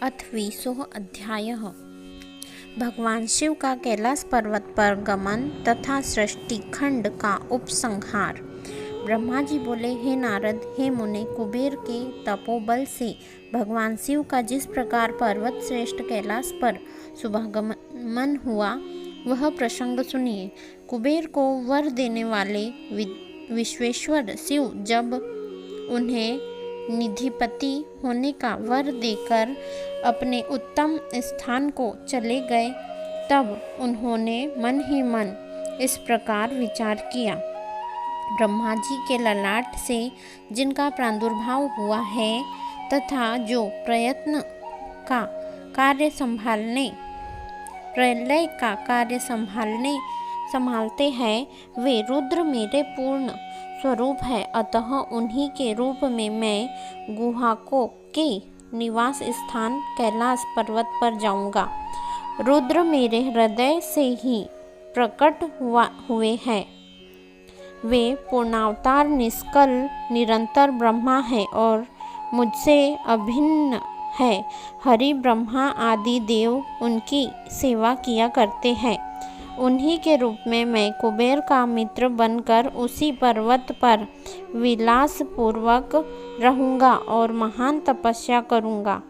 अथ 20वां अध्याय। भगवान शिव का कैलाश पर्वत पर गमन तथा सृष्टि खंड का उपसंहार। ब्रह्मा जी बोले, हे नारद, हे मुने, कुबेर के तपोबल से भगवान शिव का जिस प्रकार पर्वत श्रेष्ठ कैलाश पर शुभागमन हुआ वह प्रसंग सुनिए। कुबेर को वर देने वाले विश्वेश्वर शिव जब उन्हें निधिपति होने का वर देकर अपने उत्तम स्थान को चले गए, तब उन्होंने मन ही मन इस प्रकार विचार किया। ब्रह्मा जी के ललाट से जिनका प्रादुर्भाव हुआ है तथा जो प्रलय का कार्य संभालते हैं, वे रुद्र मेरे पूर्ण स्वरूप है। अतः उन्हीं के रूप में मैं गुहाकों के निवास स्थान कैलाश पर्वत पर जाऊंगा। रुद्र मेरे हृदय से ही प्रकट हुए हैं। वे पूर्णावतार निष्कल निरंतर ब्रह्मा है और मुझसे अभिन्न है। हरि ब्रह्मा आदि देव उनकी सेवा किया करते हैं। उन्हीं के रूप में मैं कुबेर का मित्र बनकर उसी पर्वत पर विलास पूर्वक रहूँगा और महान तपस्या करूँगा।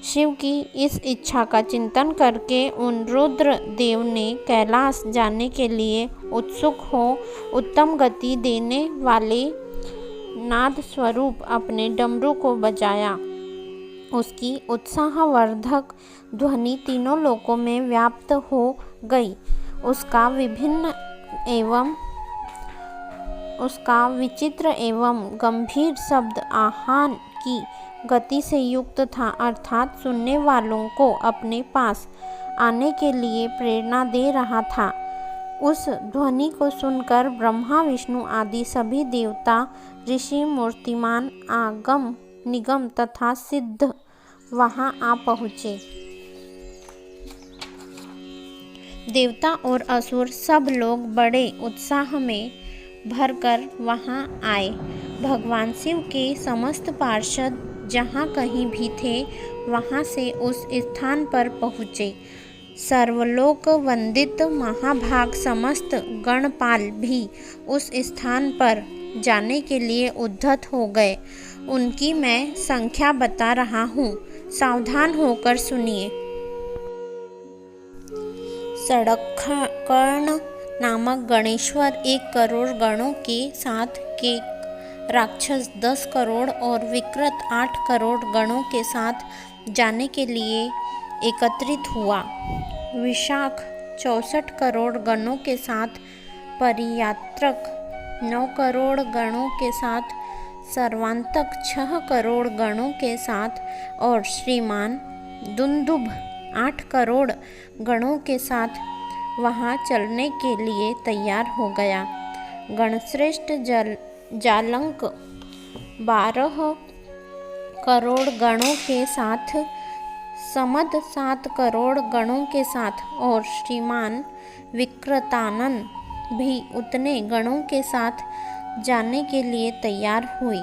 शिव की इस इच्छा का चिंतन करके उन रुद्र देव ने कैलाश जाने के लिए उत्सुक हो उत्तम गति देने वाले नाद स्वरूप अपने डमरू को बजाया। उसकी उत्साहवर्धक ध्वनि तीनों लोकों में व्याप्त हो गई। उसका विचित्र एवं गंभीर शब्द आहान की गति से युक्त था, अर्थात सुनने वालों को अपने पास आने के लिए प्रेरणा दे रहा था। उस ध्वनि को सुनकर ब्रह्मा विष्णु आदि सभी देवता, ऋषि, मूर्तिमान, आगम निगम तथा सिद्ध वहां आ पहुँचे। देवता और असुर सब लोग बड़े उत्साह में भरकर वहां आए। भगवान शिव के समस्त पार्षद जहां कहीं भी थे वहां से उस स्थान पर पहुँचे। सर्वलोक वंदित महाभाग समस्त गणपाल भी उस स्थान पर जाने के लिए उद्धत हो गए। उनकी मैं संख्या बता रहा हूँ, सावधान होकर सुनिए। सड़ककर्ण नामक गणेश्वर 1 करोड़ गणों के साथ, के राक्षस 10 करोड़ और विकृत 8 करोड़ गणों के साथ जाने के लिए एकत्रित हुआ। विशाख 64 करोड़ गणों के साथ, परियात्रक 9 करोड़ गणों के साथ, सर्वांतक 6 करोड़ गणों के साथ और श्रीमान दुंदुभ 8 करोड़ गणों के साथ वहां चलने के लिए तैयार हो गया। गणश्रेष्ठ जालंक 12 करोड़ गणों के साथ, समद 7 करोड़ गणों के साथ और श्रीमान विकृतानन भी उतने गणों के साथ जाने के लिए तैयार हुई।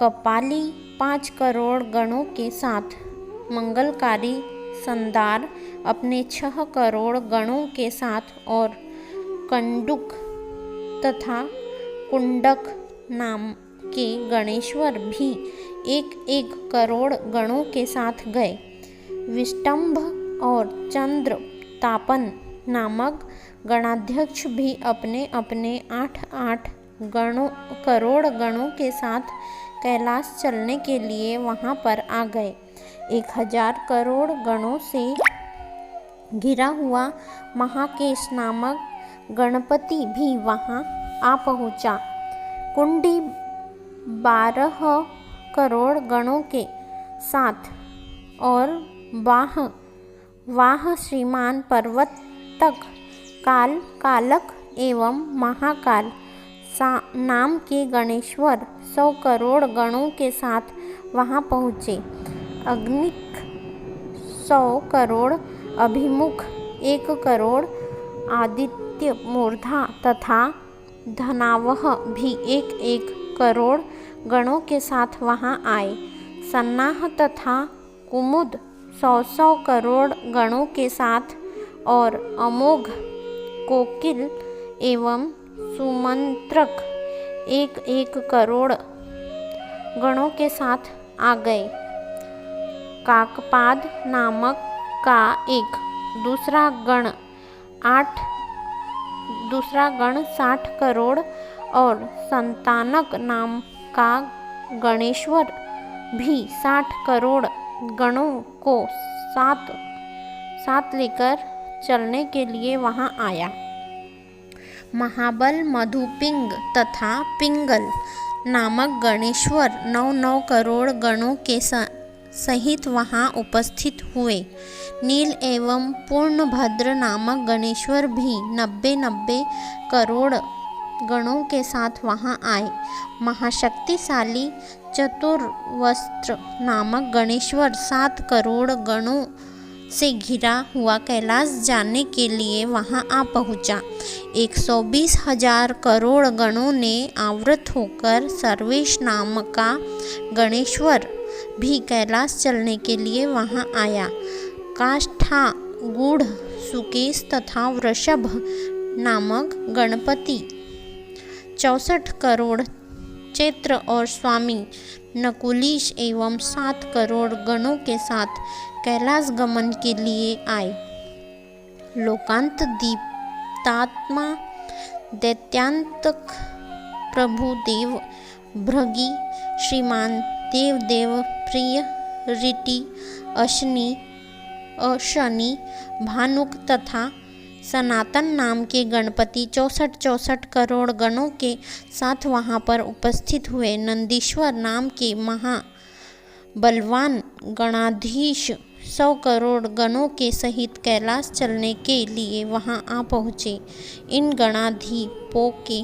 कपाली 5 करोड़ गणों के साथ, मंगलकारी संदार अपने 6 करोड़ गणों के साथ और कंडुक तथा कुंडक नाम के गणेश्वर भी 1-1 करोड़ गणों के साथ गए। विष्टंभ और चंद्र तापन नामक गणाध्यक्ष भी अपने अपने 8-8 करोड़ गणों के साथ कैलाश चलने के लिए वहां पर आ गए। 1000 करोड़ गणों से घिरा हुआ महाकेश नामक गणपति भी वहां आ पहुंचा। कुंडी 12 करोड़ गणों के साथ और वाह श्रीमान पर्वतक काल, कालक एवं महाकाल नाम के गणेश्वर 100 करोड़ गणों के साथ वहां पहुँचे। अग्निक 100 करोड़, अभिमुख 1 करोड़, आदित्य मूर्धा तथा धनावह भी 1-1 करोड़ गणों के साथ वहां आए। सन्नाह तथा कुमुद 100 करोड़ गणों के साथ और अमोघ कोकिल एवं सुमंत्रक 1 करोड़ गणों के साथ आ गए। काकपाद नामक का एक दूसरा गण 60 करोड़ और संतानक नाम का गणेश्वर भी 60 करोड़ गणों को साथ लेकर चलने के लिए वहां आया। महाबल, मधुपिंग तथा पिंगल नामक गणेश्वर 9 करोड़ गणों के सहित वहां उपस्थित हुए। नील एवं पूर्णभद्र नामक गणेश्वर भी 90 करोड़ गणों के साथ वहां आए। महाशक्तिशाली चतुर्वस्त्र नामक गणेश्वर 7 करोड़ गणों से घिरा हुआ कैलाश जाने के लिए वहां आ पहुंचा। 120,000 करोड़ गणों ने आवृत होकर सर्वेश नाम का गणेश्वर भी कैलाश चलने के लिए वहां आया। काष्ठा, गूढ़, सुकेश तथा वृषभ नामक गणपति 64 करोड़ चैत्र और स्वामी नकुलीश एवं 7 करोड़ गणों के साथ कैलाश गमन के लिए आए। लोकांत दीप्तात्मा दैत्यांतक प्रभु देव भृगी श्रीमान देव प्रिय ऋटि अशनि भानुक तथा सनातन नाम के गणपति 64 करोड़ गणों के साथ वहां पर उपस्थित हुए। नंदीश्वर नाम के महाबलवान गणाधीश 100 करोड़ गणों के सहित कैलाश चलने के लिए वहां आ पहुँचे। इन गणाधीपों के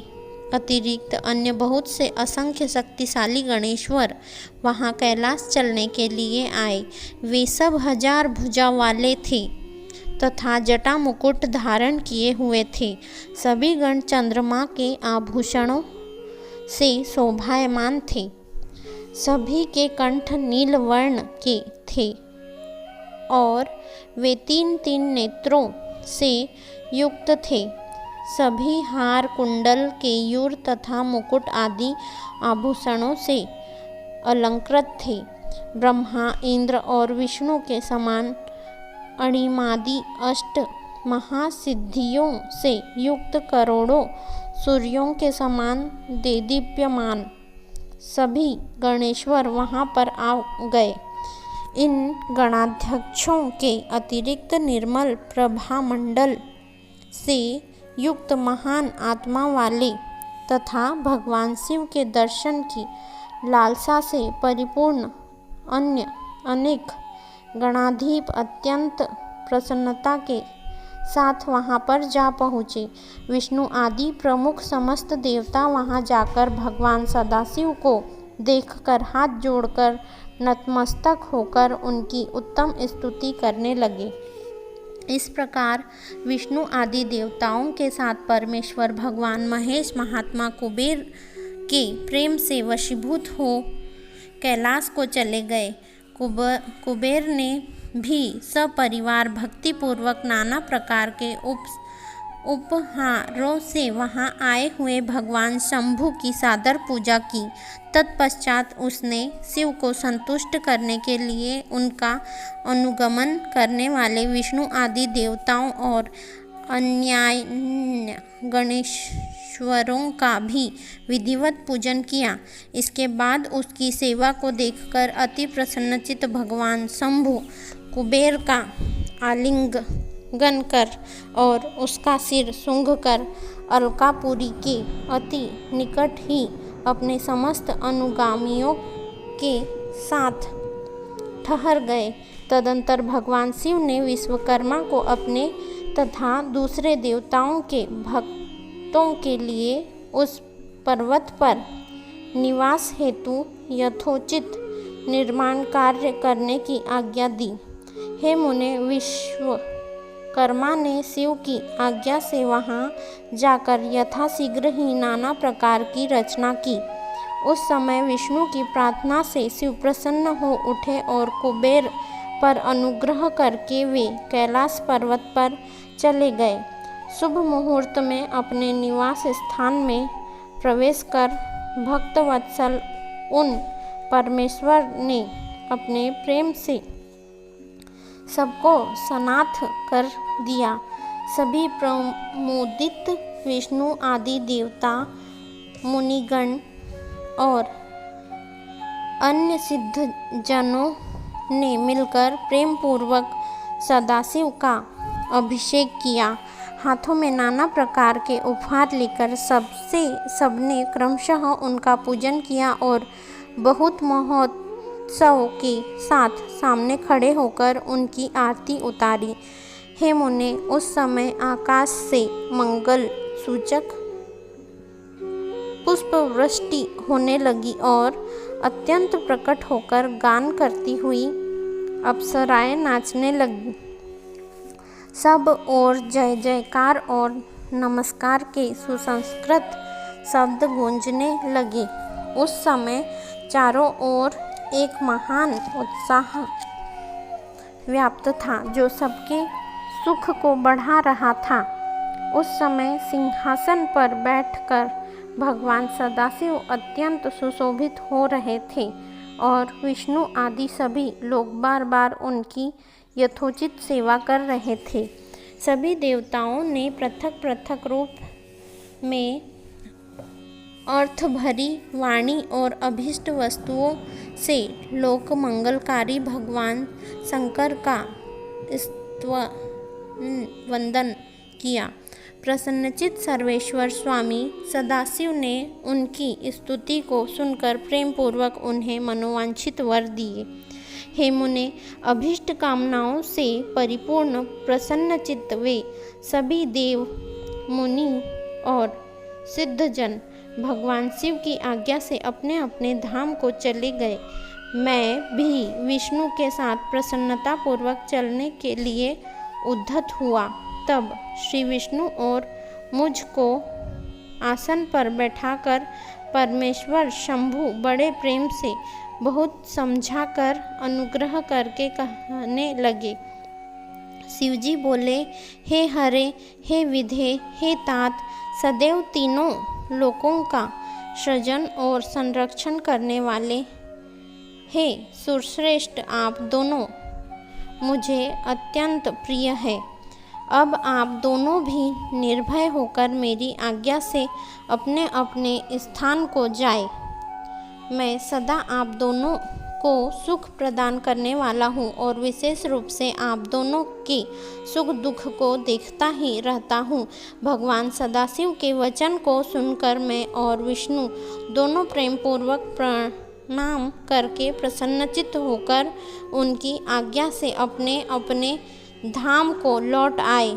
अतिरिक्त अन्य बहुत से असंख्य शक्तिशाली गणेश्वर वहां कैलाश चलने के लिए आए। वे सब 1000 भुजा वाले थे तथा जटा मुकुट धारण किए हुए थे। सभी गण चंद्रमा के आभूषणों से शोभायमान थे। सभी के कंठ नील वर्ण के थे और वे 3 नेत्रों से युक्त थे। सभी हार, कुंडल, केयूर तथा मुकुट आदि आभूषणों से अलंकृत थे। ब्रह्मा, इंद्र और विष्णु के समान अणिमादि 8 महासिद्धियों से युक्त करोड़ों सूर्यों के समान देदीप्यमान सभी गणेश्वर वहां पर आ गए। इन गणाध्यक्षों के अतिरिक्त निर्मल प्रभामंडल से युक्त महान आत्मा वाले तथा भगवान शिव के दर्शन की लालसा से परिपूर्ण अन्य अनेक गणाधीप अत्यंत प्रसन्नता के साथ वहां पर जा पहुँचे। विष्णु आदि प्रमुख समस्त देवता वहां जाकर भगवान सदाशिव को देखकर हाथ जोड़कर नतमस्तक होकर उनकी उत्तम स्तुति करने लगे। इस प्रकार विष्णु आदि देवताओं के साथ परमेश्वर भगवान महेश महात्मा कुबेर के प्रेम से वशीभूत हो कैलाश को चले गए। कुबेर ने भी सपरिवार भक्तिपूर्वक नाना प्रकार के उपहारों से वहां आए हुए भगवान शंभु की सादर पूजा की। तत्पश्चात उसने शिव को संतुष्ट करने के लिए उनका अनुगमन करने वाले विष्णु आदि देवताओं और अन्यान्य गणेश्वरों का भी विधिवत पूजन किया। इसके बाद उसकी सेवा को देखकर अति प्रसन्नचित्त भगवान शंभु कुबेर का आलिंगन कर और उसका सिर सूंघकर अलकापुरी के अति निकट ही अपने समस्त अनुगामियों के साथ ठहर गए। तदंतर भगवान शिव ने विश्वकर्मा को अपने तथा दूसरे देवताओं के भक्तों के लिए उस पर्वत पर निवास हेतु यथोचित निर्माण कार्य करने की आज्ञा दी। हे मुने, विश्वकर्मा ने शिव की आज्ञा से वहां जाकर यथाशीघ्र ही नाना प्रकार की रचना की। उस समय विष्णु की प्रार्थना से शिव प्रसन्न हो उठे और कुबेर पर अनुग्रह करके वे कैलाश पर्वत पर चले गए। शुभ मुहूर्त में अपने निवास स्थान में प्रवेश कर भक्तवत्सल उन परमेश्वर ने अपने प्रेम से सबको सनाथ कर दिया। सभी प्रमोदित विष्णु आदि देवता, मुनिगण और अन्य सिद्ध जनों ने मिलकर प्रेम पूर्वक सदाशिव का अभिषेक किया। हाथों में नाना प्रकार के उपहार लेकर सबने क्रमशः उनका पूजन किया और बहुत महोत्सव के साथ सामने खड़े होकर उनकी आरती उतारी। हे मुने, उस समय आकाश से मंगल सूचक पुष्प वृष्टि होने लगी और अत्यंत प्रकट होकर गान करती हुई अप्सराएं नाचने लगी। सब ओर जय जयकार और नमस्कार के सुसंस्कृत शब्द गूंजने लगे। उस समय चारों ओर एक महान उत्साह व्याप्त था जो सबके सुख को बढ़ा रहा था। उस समय सिंहासन पर बैठकर भगवान सदाशिव अत्यंत सुशोभित हो रहे थे और विष्णु आदि सभी लोग बार बार उनकी यथोचित सेवा कर रहे थे। सभी देवताओं ने पृथक पृथक रूप में अर्थ भरी वाणी और अभीष्ट वस्तुओं से लोक मंगलकारी भगवान शंकर का वंदन किया। प्रसन्नचित सर्वेश्वर स्वामी सदाशिव ने उनकी स्तुति को सुनकर प्रेम पूर्वक उन्हें मनोवांछित वर दिए। हे मुने, अभीष्ट कामनाओं से परिपूर्ण प्रसन्नचित्त वे सभी देव, मुनि और सिद्धजन भगवान शिव की आज्ञा से अपने अपने धाम को चले गए। मैं भी विष्णु के साथ प्रसन्नता पूर्वक चलने के लिए उद्धत हुआ। तब श्री विष्णु और मुझको आसन पर बैठाकर परमेश्वर शंभु बड़े प्रेम से बहुत समझाकर अनुग्रह करके कहने लगे। शिवजी बोले, हे हरे, हे विधे, हे तात, सदैव तीनों लोकों का सृजन और संरक्षण करने वाले, हे सुरश्रेष्ठ, आप दोनों मुझे अत्यंत प्रिय है। अब आप दोनों भी निर्भय होकर मेरी आज्ञा से अपने अपने स्थान को जाए। मैं सदा आप दोनों को सुख प्रदान करने वाला हूँ और विशेष रूप से आप दोनों के सुख दुख को देखता ही रहता हूँ। भगवान सदाशिव के वचन को सुनकर मैं और विष्णु दोनों प्रेम पूर्वक प्रणाम करके प्रसन्नचित्त होकर उनकी आज्ञा से अपने अपने धाम को लौट आए।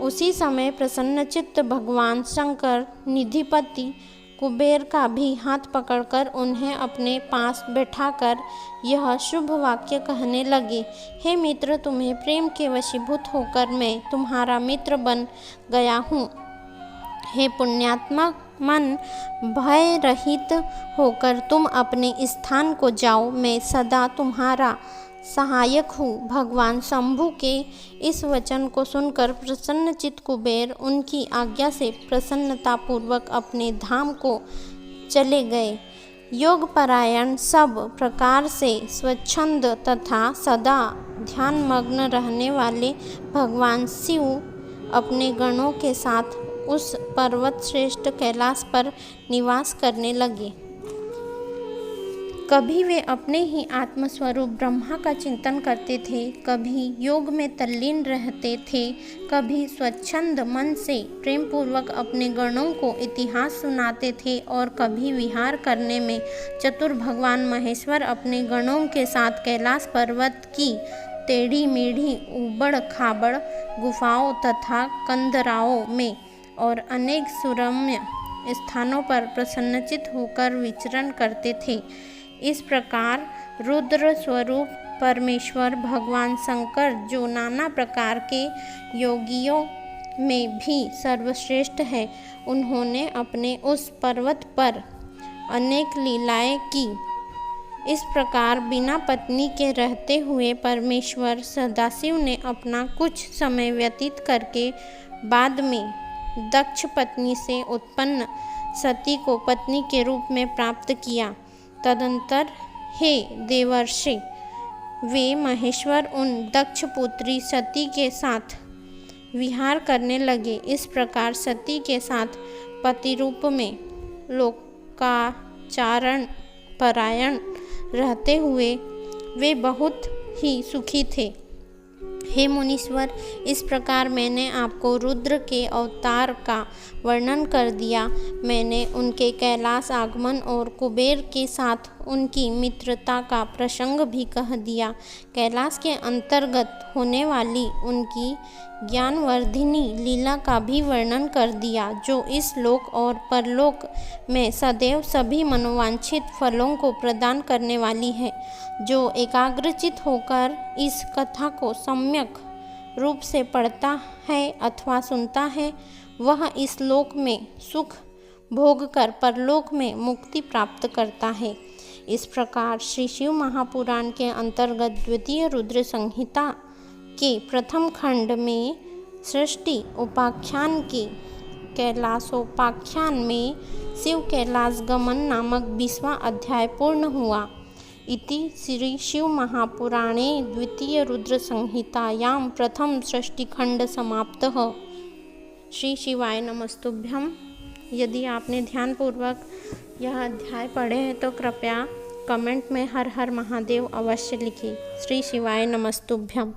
उसी समय प्रसन्नचित्त भगवान शंकर निधिपति कुबेर का भी हाथ पकड़कर उन्हें अपने पास बैठाकर यह शुभ वाक्य कहने लगे। हे मित्र, तुम्हें प्रेम के वशीभूत होकर मैं तुम्हारा मित्र बन गया हूँ। हे पुण्यात्मा मन, भय रहित होकर तुम अपने स्थान को जाओ। मैं सदा तुम्हारा सहायक हूँ। भगवान शंभु के इस वचन को सुनकर प्रसन्नचित्त कुबेर उनकी आज्ञा से प्रसन्नतापूर्वक अपने धाम को चले गए। योगपरायण सब प्रकार से स्वच्छंद तथा सदा ध्यानमग्न रहने वाले भगवान शिव अपने गणों के साथ उस पर्वत श्रेष्ठ कैलाश पर निवास करने लगे। कभी वे अपने ही आत्मस्वरूप ब्रह्मा का चिंतन करते थे, कभी योग में तल्लीन रहते थे, कभी स्वच्छंद मन से प्रेम पूर्वक अपने गणों को इतिहास सुनाते थे और कभी विहार करने में चतुर भगवान महेश्वर अपने गणों के साथ कैलाश पर्वत की टेढ़ी मेढ़ी उबड़ खाबड़ गुफाओं तथा कंदराओं में और अनेक सुरम्य स्थानों पर प्रसन्नचित होकर विचरण करते थे। इस प्रकार रुद्र स्वरूप परमेश्वर भगवान शंकर, जो नाना प्रकार के योगियों में भी सर्वश्रेष्ठ है, उन्होंने अपने उस पर्वत पर अनेक लीलाएं की। इस प्रकार बिना पत्नी के रहते हुए परमेश्वर सदाशिव ने अपना कुछ समय व्यतीत करके बाद में दक्ष पत्नी से उत्पन्न सती को पत्नी के रूप में प्राप्त किया। तदंतर हे देवर्षि, वे महेश्वर उन दक्ष पुत्री सती के साथ विहार करने लगे। इस प्रकार सती के साथ पति रूप में लोकाचारण परायण रहते हुए वे बहुत ही सुखी थे। हे मुनीश्वर, इस प्रकार मैंने आपको रुद्र के अवतार का वर्णन कर दिया। मैंने उनके कैलाश आगमन और कुबेर के साथ उनकी मित्रता का प्रसंग भी कह दिया। कैलाश के अंतर्गत होने वाली उनकी ज्ञानवर्धिनी लीला का भी वर्णन कर दिया, जो इस लोक और परलोक में सदैव सभी मनोवांछित फलों को प्रदान करने वाली है। जो एकाग्रचित होकर इस कथा को सम्यक रूप से पढ़ता है अथवा सुनता है, वह इस लोक में सुख भोग कर परलोक में मुक्ति प्राप्त करता है। इस प्रकार श्री शिव महापुराण के अंतर्गत द्वितीय रुद्र संहिता के प्रथम खंड में सृष्टि उपाख्यान के कैलासोपाख्यान में शिव कैलाश गमन नामक 20वां अध्याय पूर्ण हुआ। इति श्री शिव महापुराणे द्वितीय रुद्र संहितायां प्रथम सृष्टिखंड समाप्तः। श्री शिवाय नमस्तुभ्यं। यदि आपने ध्यानपूर्वक यह अध्याय पढ़े हैं तो कृपया कमेंट में हर हर महादेव अवश्य लिखिए। श्री शिवाय नमस्तुभ्यं।